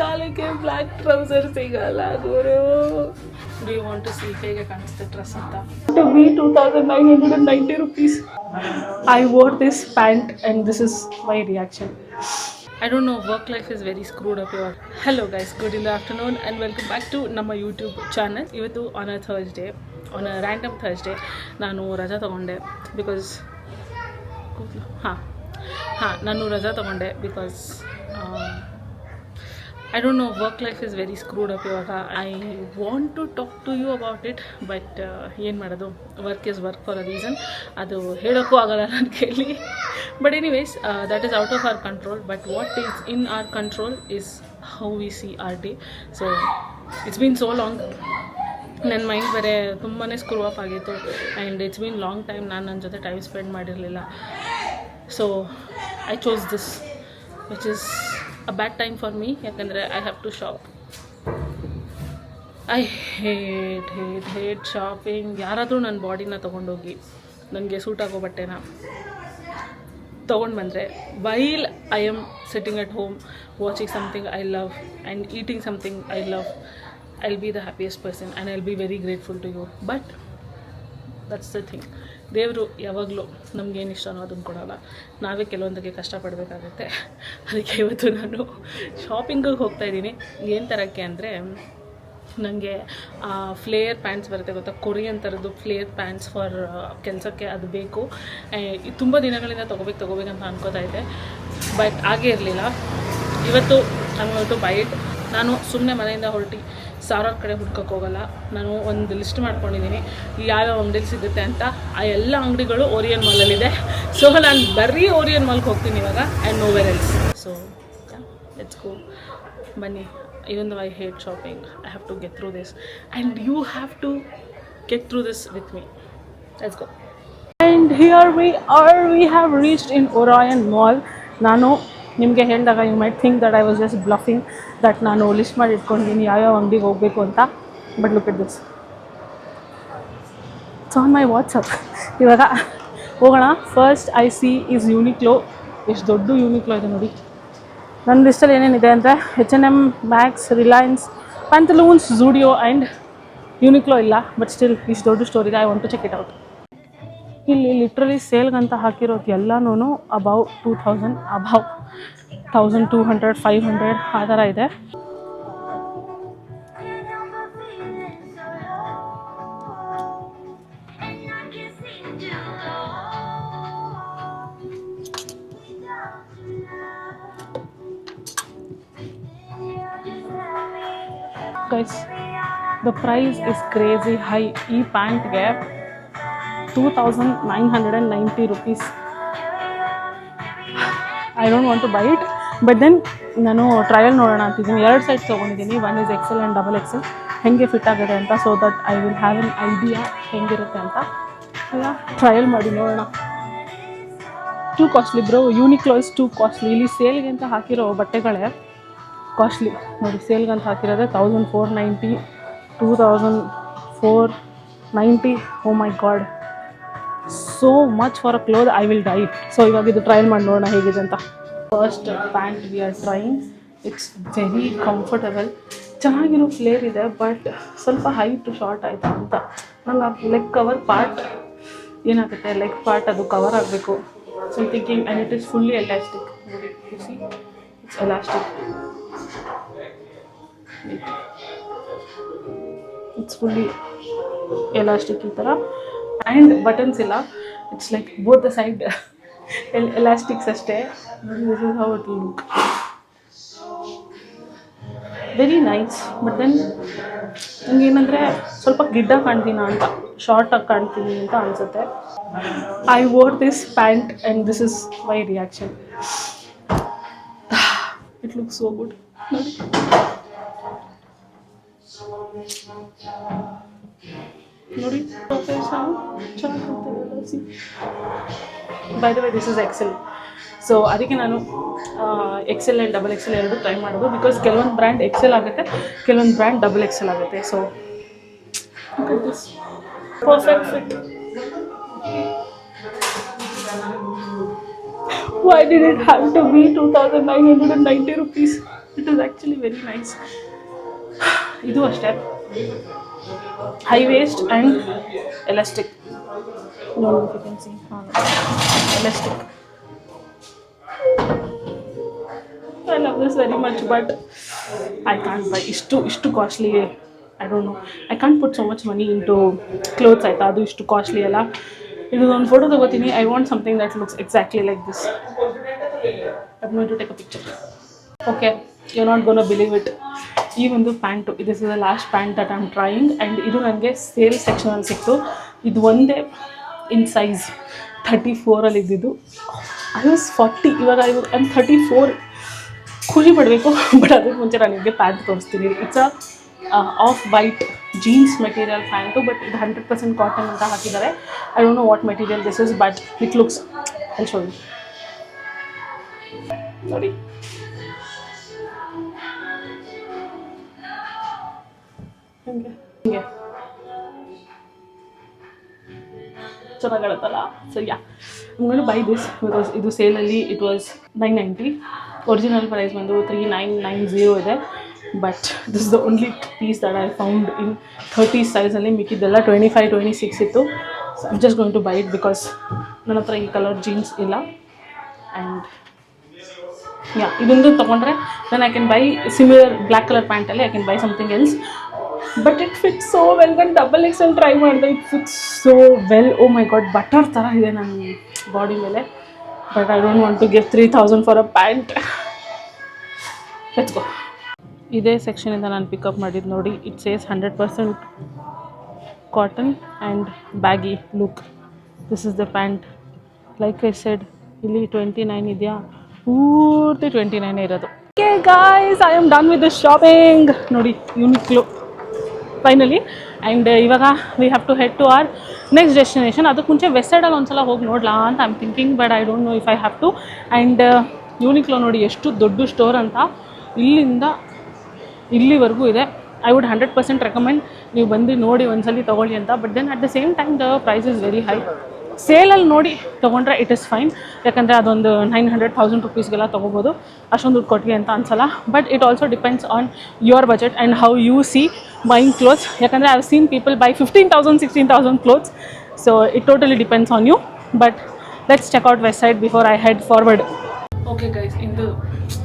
ಕಾಲಕ್ಕೆ black trouser ಸಿಗಲ್ಲ ಗುರು. Do you want to see ಹೇಗೆ ಕಾಣಿಸುತ್ತೆ ಡ್ರೆಸ್ ಅಂತ? To be 2990 rupees. I wore this pant and this is my reaction. I don't know, work life is very screwed up here. Hello guys, good in the afternoon and welcome back to ನಮ್ಮ YouTube channel. ಇವತ್ತು on a Thursday, on a random Thursday ನಾನು ರಜಾ ತೊಗೊಂಡೆ because ನಾನು ರಜಾ ತೊಗೊಂಡೆ because I don't know, work life is very screwed up ಇವಾಗ. I want to talk to you about it, but ಏನು ಮಾಡೋದು, work is work for a reason. ಅದು ಹೇಳೋಕ್ಕೂ ಆಗಲ್ಲ ನನ್ನ ಕೈಲಿ. But anyways, that is out of our control, but what is in our control is how we see our day. So it's been so long. ನನ್ನ mind ಬೇರೆ ತುಂಬಾ screw up ಆಗಿತ್ತು and it's been long time ನಾನು ನನ್ನ ಜೊತೆ time spend ಮಾಡಿರಲಿಲ್ಲ. So I chose this which is a bad time for me, ಯಾಕಂದರೆ I have to shop. I hate shopping. ಯಾರಾದರೂ ನನ್ನ ಬಾಡಿನ ತೊಗೊಂಡೋಗಿ ನನಗೆ ಸೂಟ್ ಆಗೋ ಬಟ್ಟೆನ ತೊಗೊಂಡು ಬಂದರೆ, while I am sitting at home watching something I love and eating something I love, I'll be the happiest person and I'll be very grateful to you. But that's the thing, ದೇವರು ಯಾವಾಗಲೂ ನಮಗೇನು ಇಷ್ಟನೋ ಅದನ್ನು ಕೊಡೋಲ್ಲ, ನಾವೇ ಕೆಲವೊಂದಕ್ಕೆ ಕಷ್ಟಪಡಬೇಕಾಗುತ್ತೆ. ಅದಕ್ಕೆ ಇವತ್ತು ನಾನು ಶಾಪಿಂಗಿಗೆ ಹೋಗ್ತಾಯಿದ್ದೀನಿ. ಏನು ತರೋಕ್ಕೆ ಅಂದರೆ, ನನಗೆ ಫ್ಲೇಯರ್ ಪ್ಯಾಂಟ್ಸ್ ಬರುತ್ತೆ ಗೊತ್ತಾ, ಕೊರಿಯನ್ ಥರದ್ದು ಫ್ಲೇಯರ್ ಪ್ಯಾಂಟ್ಸ್ ಫಾರ್ ಕೆಲಸಕ್ಕೆ ಅದು ಬೇಕು. ತುಂಬ ದಿನಗಳಿಂದ ತೊಗೋಬೇಕಂತ ಅನ್ಕೋತಾ ಇದ್ದೆ, ಬಟ್ ಆಗೇ ಇರಲಿಲ್ಲ. ಇವತ್ತು ನಾನು ಬೈಟ್. ನಾನು ಸುಮ್ಮನೆ ಮನೆಯಿಂದ ಹೊರಟಿ ಸಾವಿರಾರು ಕಡೆ ಹುಡ್ಕೋಕ್ಕೆ ಹೋಗಲ್ಲ. ನಾನು ಒಂದು ಲಿಸ್ಟ್ ಮಾಡ್ಕೊಂಡಿದ್ದೀನಿ ಯಾವ್ಯಾವ ಅಂಗಡಿಲಿ ಸಿಗುತ್ತೆ ಅಂತ. ಆ ಎಲ್ಲ ಅಂಗಡಿಗಳು ಓರಿಯನ್ ಮಾಲಲ್ಲಿದೆ. ಸೊ ನಾನು ಬರೀ ಓರಿಯನ್ ಮಾಲ್ಗೆ ಹೋಗ್ತೀನಿ ಇವಾಗ and nowhere else. So let's go, ಬನ್ನಿ. even though I hate shopping, I have to get through this and you have to get through this with me. Let's go. And here we are, we have reached in Orion Mall. ನಾನು ನಿಮಗೆ ಹೇಳಿದಾಗ you might think that I was just bluffing, that ನಾನು list ಮಾಡಿ ಇಟ್ಕೊಂಡಿದ್ದೀನಿ ಯಾವ್ಯಾವ ಅಂಗಡಿಗೆ ಹೋಗಬೇಕು ಅಂತ. But look at this, it's on my WhatsApp. ಇವಾಗ ಹೋಗೋಣ. First I see is Uniqlo. ಎಷ್ಟು ದೊಡ್ಡ ಯೂನಿಕ್ಲೋ ಇದೆ ನೋಡಿ. ನನ್ನ ಲಿಸ್ಟಲ್ಲಿ ಏನೇನಿದೆ ಅಂದರೆ H&M, Max, Reliance, Pantaloons, Zudio and Uniqlo ಇಲ್ಲ. ಬಟ್ ಸ್ಟಿಲ್ ಇಷ್ಟು ದೊಡ್ಡ ಸ್ಟೋರ್ ಇದೆ. I want to check it out. ಇಲ್ಲಿ ಲಿಟ್ರಲಿ ಸೇಲ್ಗಂತ ಹಾಕಿರೋದು ಎಲ್ಲನೂ ಅಬೌವ್ 2000, ಅಬೌವ್ 1200, 500 ಆ ಥರ ಇದೆ. Guys, the price is crazy high. ಈ ಪ್ಯಾಂಟ್ಗೆ 2990 rupees. I don't want to buy it, but then ನಾನು ಟ್ರಯಲ್ ನೋಡೋಣ ಅಂತಿದ್ದೀನಿ. 2 ಸೈಜ್ ತೊಗೊಂಡಿದ್ದೀನಿ. One is XL and XXL. ಹೇಗೆ ಫಿಟ್ ಆಗಿದೆ ಅಂತ, so that I will have an idea ಹೆಂಗಿರುತ್ತೆ ಅಂತ. ಎಲ್ಲ ಟ್ರಯಲ್ ಮಾಡಿ ನೋಡೋಣ. Too costly bro, Uniqlo is too costly. ಇಲ್ಲಿ ಸೇಲ್ಗೆ ಅಂತ ಹಾಕಿರೋ ಬಟ್ಟೆಗಳೇ ಕಾಸ್ಟ್ಲಿ ನೋಡಿ. ಸೇಲ್ಗೆ ಅಂತ ಹಾಕಿರೋದೆ 1490, 2490. ಓ my god, so much for a cloth. I will die. So ಇವಾಗ ಇದು ಟ್ರಯಲ್ ಮಾಡಿ ನೋಡೋಣ ಹೇಗಿದೆ ಅಂತ. First pant we are trying. It's very comfortable. ಚೆನ್ನಾಗಿರೋ ಫ್ಲೇರ್ ಇದೆ, ಬಟ್ ಸ್ವಲ್ಪ ಹೈಟ್ ಶಾರ್ಟ್ ಆಯಿತಾ ಅಂತ. ನಂಗೆ ಲೆಗ್ ಕವರ್ ಪಾರ್ಟ್ ಏನಾಗುತ್ತೆ, ಲೆಗ್ ಪಾರ್ಟ್ ಅದು ಕವರ್ ಆಗಬೇಕು. So thinking, and it is fully elastic. You see, it's elastic. It's fully elastic ಈ ಥರ. ಆ್ಯಂಡ್ ಬಟನ್ಸ್ ಇಲ್ಲ. It's like both the side elastics ಅಷ್ಟೇ. This is how it will look. Very nice. But then ನನಗೆ ಏನಂದರೆ ಸ್ವಲ್ಪ ಗಿಡ್ಡ ಕಾಣ್ತೀನ ಅಂತ, ಶಾರ್ಟಾಗಿ ಕಾಣ್ತೀನಿ ಅಂತ ಅನಿಸುತ್ತೆ. I wore this pant and this is my reaction. It look so good ನೋಡಿ. ನೋಡಿ ಚೆನ್ನಾಗಿ. By the way, this is XL. So ಅದಕ್ಕೆ ನಾನು XL ಆ್ಯಂಡ್ XXL ಎರಡು ಟ್ರೈ ಮಾಡೋದು. ಬಿಕಾಸ್ ಕೆಲವೊಂದು ಬ್ರ್ಯಾಂಡ್ XL ಆಗುತ್ತೆ, ಕೆಲವೊಂದು ಬ್ರ್ಯಾಂಡ್ XXL ಆಗುತ್ತೆ. So this perfect fit. Why did it have to be 2,990 rupees? It is actually very nice. ಇದು ಅಷ್ಟೇ, high waist and elastic. No, if you can see, elastic. I love this very much, but I can't buy. Ishtu costly. I don't know. I can't put so much money into clothes. I thought it's too costly. This is one photo. I want something that looks exactly like this. I'm going to take a picture. Okay, you're not going to believe it. Even the pant, this is the last pant that I'm trying, and idu nange sale section alli siktu. Idu onde in size 34 ಅಲ್ಲಿ ಇದ್ದಿದ್ದು. I was 40, ಇವಾಗ I'm 34. ಖುಷಿ ಪಡಬೇಕು, but ಅದಕ್ಕೆ ಮುಂಚೆ ನಾನು ನಿಮಗೆ pant ತೋರಿಸ್ತೀನಿ. It's off white jeans material pant, but ಇದು 100% ಕಾಟನ್ ಅಂತ ಹಾಕಿದ್ದಾರೆ. I don't know what material this is, but it looks, I show you. ನೋಡಿ, ಹಿಂಗೆ ಚೆನ್ನಾಗಿರುತ್ತಲ್ಲ. So yeah, I'm going to buy this because ಇದು ಸೇಲಲ್ಲಿ ಇಟ್ ವಾಸ್ 990. ಒರಿಜಿನಲ್ ಪ್ರೈಸ್ ಬಂದು 3990 ಇದೆ. But this is the only piece that I found in 30 ಸೈಜಲ್ಲಿ. ಮಿಕ್ಕಿದ್ದೆಲ್ಲ 25, 26 ಇತ್ತು. So I'm just going to buy it because ನನ್ನ ಹತ್ರ ಈ ಕಲರ್ ಜೀನ್ಸ್ ಇಲ್ಲ. ಆ್ಯಂಡ್ ಯಾ, ಇದೊಂದು ತೊಗೊಂಡ್ರೆ then I can buy similar black colour ಪ್ಯಾಂಟಲ್ಲಿ I can buy something else. But it fits so well. ನಾನು XXL ಟ್ರೈ ಮಾಡಿದೆ, it fits so well. Oh my God, butter ಥರ ಇದೆ ನನ್ನ body ಮೇಲೆ. But I don't want to give 3,000 for a pant. Let's go. ಇದೇ ಸೆಕ್ಷನಿಂದ ನಾನು pick up ಮಾಡಿದ್ದು ನೋಡಿ. It says 100% cotton and baggy look. This is the pant. Like I said, ಇಲ್ಲಿ 29 ಇದೆಯಾ, ಪೂರ್ತಿ 29 ಇರೋದು. Okay guys, I am done with this shopping. ನೋಡಿ, ಯೂನಿಕ್ಲೋ ಫೈನಲಿ. ಆ್ಯಂಡ್ ಇವಾಗ we have to head to our next destination. ಅದಕ್ಕೆ ಮುಂಚೆ west ಸೈಡಲ್ಲಿ ಒಂದ್ಸಲ ಹೋಗಿ ನೋಡಲಾ ಅಂತ I'm thinking, but I don't know if I have to. And Uniqlo ನೋಡಿ ಎಷ್ಟು ದೊಡ್ಡ ಸ್ಟೋರ್ ಅಂತ, ಇಲ್ಲಿಂದ ಇಲ್ಲಿವರೆಗೂ ಇದೆ. ಐ ವುಡ್ 100% ರೆಕಮೆಂಡ್ ನೀವು ಬಂದು ನೋಡಿ ಒಂದ್ಸಲಿ ತೊಗೊಳ್ಳಿ ಅಂತ. But then at the same time the price is very high. ಸೇಲಲ್ಲಿ ನೋಡಿ ತೊಗೊಂಡ್ರೆ ಇಟ್ ಇಸ್ ಫೈನ್, ಯಾಕಂದರೆ ಅದೊಂದು 900,000 ರುಪೀಸ್ಗೆಲ್ಲ ತೊಗೋಬೋದು. ಅಷ್ಟೊಂದು ದುಡ್ಡು ಕೊಟ್ವಿ ಅಂತ ಅನ್ಸಲ್ಲ. But it also depends on your budget and how you see buying clothes. ಯಾಕಂದರೆ I have seen people buy 15,000, 16,000 clothes. So it totally depends on you. But let's check out west side before I head forward. Okay guys, ಇಂದು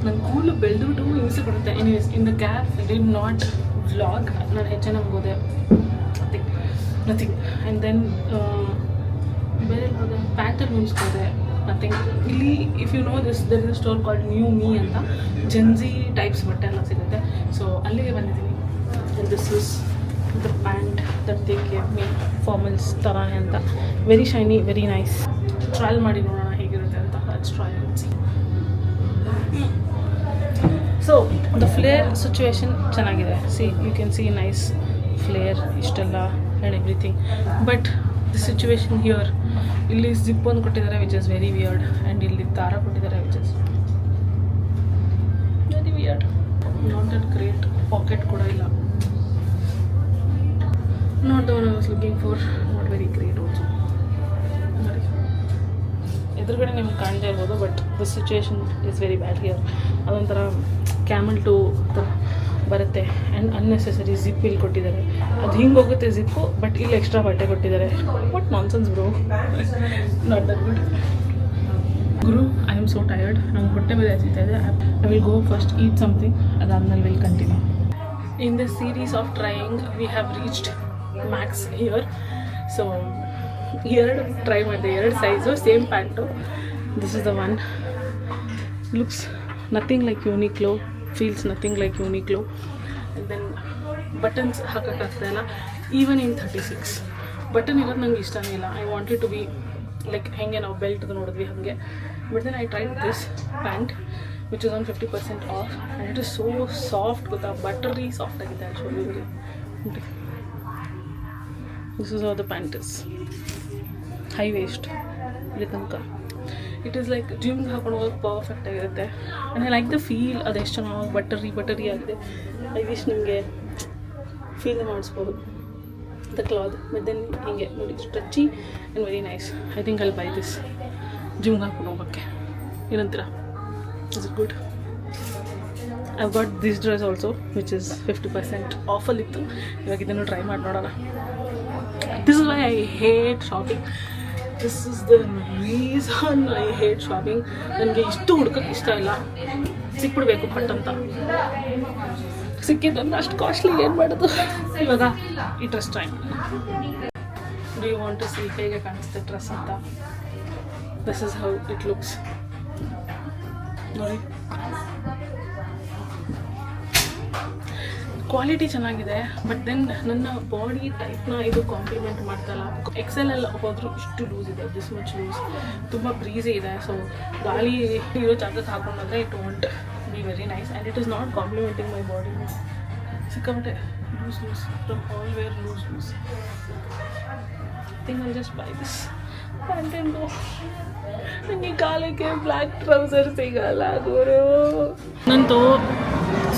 ನನ್ನ ಕೂಲು ಬೆಳೆದ್ಬಿಟ್ಟು ಹಿಂಸೆ ಕೊಡುತ್ತೆ. Anyways, in the gap I did not vlog. ನಾನು H&M ಹೋದೆ, nothing. And then ಬೇರೆ ಹೋದೆ, ಪ್ಯಾಂಟಲೂನ್ಸ್ಗೆ ಹೋದೆ, ನಥಿಂಗ್. ಇಲ್ಲಿ if you know this, there is a store called New Me ಅಂತ. ಜೆನ್ಜಿ ಟೈಪ್ಸ್ ಬಟ್ಟೆ ಎಲ್ಲ ಸಿಗುತ್ತೆ. ಸೊ ಅಲ್ಲಿಗೆ ಬಂದಿದ್ದೀನಿ. And this is the pant that they gave me, formals ಥರನೇ ಅಂತ. Very shiny, very nice. Trial ಮಾಡಿ ನೋಡೋಣ ಹೇಗಿರುತ್ತೆ ಅಂತ. Let's try and see. So the flare situation ಚೆನ್ನಾಗಿದೆ. See, you can see nice flare ಇಷ್ಟೆಲ್ಲ and everything. But the situation here, ಇಲ್ಲಿ zip ಒಂದು ಕೊಟ್ಟಿದ್ದಾರೆ which is very weird. And ಇಲ್ಲಿ ದಾರ ಕೊಟ್ಟಿದ್ದಾರೆ which is very weird. Not that great. Pocket ಕೂಡ ಇಲ್ಲ. Not the one I was looking for. Not very great also. ಎದುರುಗಡೆ ನಿಮ್ಗೆ ಕಾಣ್ತಾ ಇರ್ಬೋದು, but the situation is very bad here. ಅದೊಂಥರ ಕ್ಯಾಮಲ್ ಟು ಥರ ಬರುತ್ತೆ. ಆ್ಯಂಡ್ ಅನ್ನೆಸೆಸರಿ ಜಿಪ್ ಇಲ್ಲಿ ಕೊಟ್ಟಿದ್ದಾರೆ. ಅದು ಹಿಂಗೆ ಹೋಗುತ್ತೆ ಜಿಪ್ಪು, ಬಟ್ ಇಲ್ಲಿ ಎಕ್ಸ್ಟ್ರಾ ಬಟ್ಟೆ ಕೊಟ್ಟಿದ್ದಾರೆ. What nonsense bro, not that good. ಗುರು, ಐ ಆಮ್ ಸೋ ಟಯರ್ಡ್. ನಂಗೆ ಹೊಟ್ಟೆ ಬೇರೆ ಹಸಿತಾ ಇದೆ. I will go first eat something, ಅದಾದ್ಮೇಲೆ will continue. In the series of trying we have reached max here. So ಎರಡು ಟ್ರೈ ಮಾಡಿದೆ, ಎರಡು size, same pant. This is the one. Looks nothing like Uniqlo, feels nothing like Uniqlo. And then buttons ಹಾಕೋಕ್ಕಾಗ್ತಾಯಿಲ್ಲ. Even in 36 button ಇರೋದು ನಂಗೆ ಇಷ್ಟನೇ ಇಲ್ಲ. I wanted to be like ಹೆಂಗೆ ನಾವು ಬೆಲ್ಟ್ದು ನೋಡಿದ್ವಿ ಹಾಗೆ. But then I tried this pant which is on 50% off. And it is so soft, ಗೊತ್ತಾ, ಬಟರಿ ಸಾಫ್ಟ್ ಆಗಿದೆ actually. This is how the pant is. High waist ಇಲ್ಲಿ ತನಕ. It is like ಜಿಮ್ಗೆ ಹಾಕೊಂಡು ಹೋಗೋಕೆ ಪರ್ಫೆಕ್ಟ್ ಆಗಿರುತ್ತೆ. And I like the feel. ಅದೆಷ್ಟು ಚೆನ್ನಾಗಿ buttery ಆಗಿದೆ. ಐ ವಿಶ್ ನಿಮಗೆ ಫೀಲ್ ಮಾಡಿಸ್ಬೋದು ದ ಕ್ಲಾತ್. ಮತ್ತು ದೆನ್ ಹಿಂಗೆ ನೋಡಿ, stretchy and very nice. I think I'll buy this ಜಿಮ್ಗೆ ಹಾಕೊಂಡು ಹೋಗೋಕ್ಕೆ. ಏನಂತೀರಾ? Is it good? I've got this dress also which is 50% ಆಫಲ್ಲಿತ್ತು. ಇವಾಗ ಇದನ್ನು ಟ್ರೈ ಮಾಡಿ ನೋಡೋಣ. This is why I hate shopping. This is the reason I hate shopping. ನನಗೆ ಇಷ್ಟು ಹುಡ್ಕೋಕ್ಕೆ ಇಷ್ಟ ಇಲ್ಲ. ಸಿಕ್ಬಿಡ್ಬೇಕು ಪಟ್ ಅಂತ. ಸಿಕ್ಕಿದ್ದನ್ನು ಅಷ್ಟು ಕಾಸ್ಟ್ಲಿ ಏನು ಮಾಡೋದು? ಇವಾಗ ಈ ಡ್ರೆಸ್ ಟ್ರೈ ಮಾಡಿ. Do you want to see ಹೇಗೆ ಕಾಣಿಸುತ್ತೆ ಡ್ರೆಸ್ ಅಂತ? This is how it looks. ನೋಡಿ, ಕ್ವಾಲಿಟಿ ಚೆನ್ನಾಗಿದೆ. ಬಟ್ ದೆನ್ ನನ್ನ ಬಾಡಿ ಟೈಪ್ನ ಇದು ಕಾಂಪ್ಲಿಮೆಂಟ್ ಮಾಡ್ತಾಯಿಲ್ಲ. ಎಕ್ಸೆಲ್ ಹೋದರೂ ಇಷ್ಟು ಲೂಸ್ ಇದೆ, ದಿಸ್ ಮಚ್ ಲೂಸ್. ತುಂಬ ಬ್ರೀಸಿ ಇದೆ. ಸೊ ಗಾಳಿ ಇರೋ ಜಾಗಕ್ಕೆ ಹಾಕೊಂಡ್ರೆ it won't be very nice and it is not complimenting my body. ಸಿಕ್ಕಾಪಟ್ಟೆ loose from all where loose. Think I just buy this pant and go. ನನಗೆ ಕಾಲಕ್ಕೆ ಬ್ಲ್ಯಾಕ್ ಟ್ರೌಸರ್ ಸಿಗಲ್ಲ ಗುರು. ನಂತೂ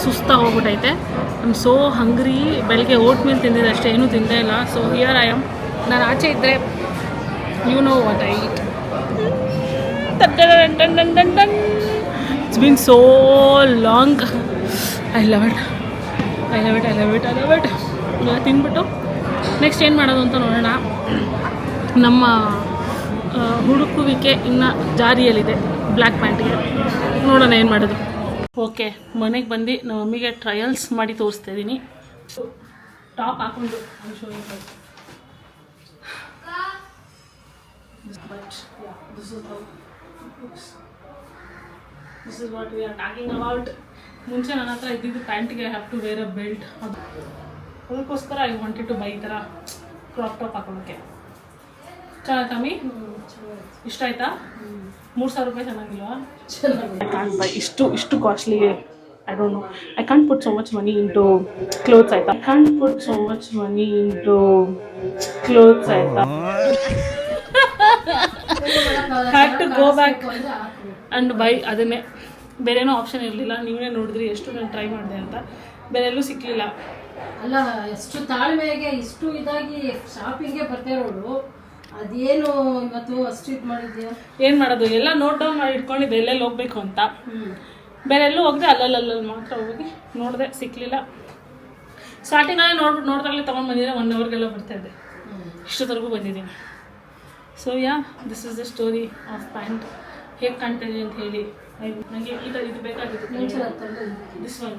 ಸುಸ್ತಾಗಿ ಹೋಗ್ಬಿಟ್ಟೈತೆ. I am so hungry. ಬೆಳಗ್ಗೆ oatmeal ತಿಂದಿದ್ದೆ ಅಷ್ಟೇ, ಏನೂ ತಿಂದೇ ಇಲ್ಲ. So here I am. ನಾನು ಆಚೆ ಇದ್ದರೆ you know what I eat. It's been so long. I love it. ತಿಂದ್ಬಿಟ್ಟು ನೆಕ್ಸ್ಟ್ ಏನು ಮಾಡೋದು ಅಂತ ನೋಡೋಣ. ನಮ್ಮ ಹುಡುಕುವಿಕೆ ಇನ್ನು ಜಾರಿಯಲ್ಲಿದೆ ಬ್ಲ್ಯಾಕ್ ಪ್ಯಾಂಟಿಗೆ. ನೋಡೋಣ ಏನು ಮಾಡೋದು. ಓಕೆ, ಮನೆಗೆ ಬಂದು ನಮ್ಮ ಮಮ್ಮಿಗೆ ಟ್ರಯಲ್ಸ್ ಮಾಡಿ ತೋರಿಸ್ತಾ ಇದ್ದೀನಿ. ಟಾಪ್ ಹಾಕೊಂಡು this is what we are talking about. ಮುಂಚೆ ನನ್ನ ಹತ್ರ ಇದ್ದಿದ್ದು ಪ್ಯಾಂಟಿಗೆ I have to wear a belt. ಅದಕ್ಕೋಸ್ಕರ ಐ ವಾಂಟೆಡ್ ಟು ಬೈ ಈ ಥರ ಕ್ರಾಪ್ ಟಾಪ್ ಹಾಕೊಳ್ಳೋಕ್ಕೆ. ಚೆನ್ನಾಗಿ ಇಷ್ಟ ಆಯ್ತಾ? 3,000 ರೂಪಾಯಿ ಚೆನ್ನಾಗಿಲ್ವಾ? ಐ ಕಾಂಟ್ ಬೈ ಇಷ್ಟು costly. I don't know. I can't put so much money into clothes ಆಯ್ತಾ? Had to go back and buy. ಅದನ್ನೇ, ಬೇರೆನೋ ಆಪ್ಷನ್ ಇರಲಿಲ್ಲ. ನೀವೇ ನೋಡಿದ್ರಿ ಎಷ್ಟು ನಾನು ಟ್ರೈ ಮಾಡಿದೆ ಅಂತ. ಬೇರೆ ಎಲ್ಲೂ ಸಿಕ್ಕಲಿಲ್ಲ. ಅಲ್ಲ, ಎಷ್ಟು ತಾಳ್ಮೆಗೆ ಇಷ್ಟು ಇದಾಗಿ ಶಾಪಿಂಗ್ಗೆ ಬರ್ತಾ ಇರೋಳು. ಅದೇನು ಇವತ್ತು ಅಷ್ಟು ಇದು ಮಾಡಿದ್ಯಾ? ಏನು ಮಾಡೋದು, ಎಲ್ಲ ನೋಟ್ ಡೌನ್ ಮಾಡಿ ಇಟ್ಕೊಂಡಿದ್ದೆ ಎಲ್ಲೆಲ್ಲಿ ಹೋಗ್ಬೇಕು ಅಂತ. ಬೇರೆ ಎಲ್ಲೂ ಹೋಗದೆ ಅಲ್ಲಲ್ಲಿ ಮಾತ್ರ ಹೋಗಿ ನೋಡಿದೆ, ಸಿಕ್ಕಲಿಲ್ಲ. ಸ್ಟಾರ್ಟಿಂಗಲ್ಲೇ ನೋಡ್ದಾಗಲೇ ತೊಗೊಂಡು ಬಂದಿದ್ದೆ. 1 ಅವರ್ಗೆಲ್ಲ ಬರ್ತಾಯಿದ್ದೆ. ಇಷ್ಟೊತ್ತರೆಗೂ ಬಂದಿದ್ದೀನಿ. So this is the story of pant. ಹೇಗೆ ಕಾಣ್ತಾಯಿದೆ ಅಂತ ಹೇಳಿ. ನನಗೆ ಇದು ಬೇಕಾಗಿತ್ತು. ದಿಸ್ ಒನ್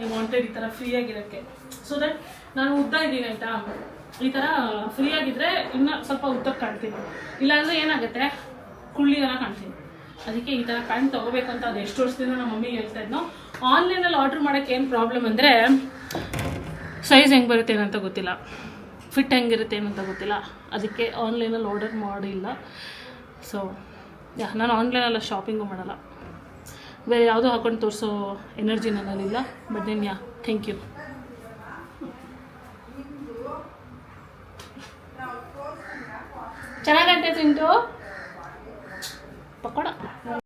ಐ ವಾಂಟೆಡ್ ಈ ಥರ ಫ್ರೀಯಾಗಿರೋಕ್ಕೆ. ಸೊ ದಟ್ ನಾನು ಉದ್ದ ಇದ್ದೀನಿ ಆಯಿತಾ. ಈ ಥರ ಫ್ರೀಯಾಗಿದ್ದರೆ ಇನ್ನೂ ಸ್ವಲ್ಪ ಉದ್ದಕ್ಕೆ ಕಾಣ್ತೀನಿ. ಇಲ್ಲಾಂದರೆ ಏನಾಗುತ್ತೆ, ಕುಳ್ಳಿ ಥರ ಕಾಣ್ತೀನಿ. ಅದಕ್ಕೆ ಈ ಥರ ಪ್ಯಾಂಟ್ ತೊಗೋಬೇಕು ಅಂತ ಅದು ಎಷ್ಟು ವರ್ಷದಿಂದ ನಮ್ಮ ಮಮ್ಮಿಗೆ ಹೇಳ್ತಾ ಇದ್ನೋ. ಆನ್ಲೈನಲ್ಲಿ ಆರ್ಡ್ರ್ ಮಾಡೋಕ್ಕೆ ಏನು ಪ್ರಾಬ್ಲಮ್ ಅಂದರೆ, ಸೈಜ್ ಹೆಂಗೆ ಬರುತ್ತೆ ಏನಂತ ಗೊತ್ತಿಲ್ಲ, ಫಿಟ್ ಹೆಂಗಿರುತ್ತೆ ಏನಂತ ಗೊತ್ತಿಲ್ಲ. ಅದಕ್ಕೆ ಆನ್ಲೈನಲ್ಲಿ ಆರ್ಡರ್ ಮಾಡಿಲ್ಲ. ಸೊ ನಾನು ಆನ್ಲೈನೆಲ್ಲ ಶಾಪಿಂಗು ಮಾಡಲ್ಲ. ಬೇರೆ ಯಾವುದೂ ಹಾಕೊಂಡು ತೋರಿಸೋ ಎನರ್ಜಿ ನನ್ನಲ್ಲಿಲ್ಲ. But then thank you. ಚೆನ್ನಾಗಂತೆ ತಿಂಟು ಪಕೋಡ.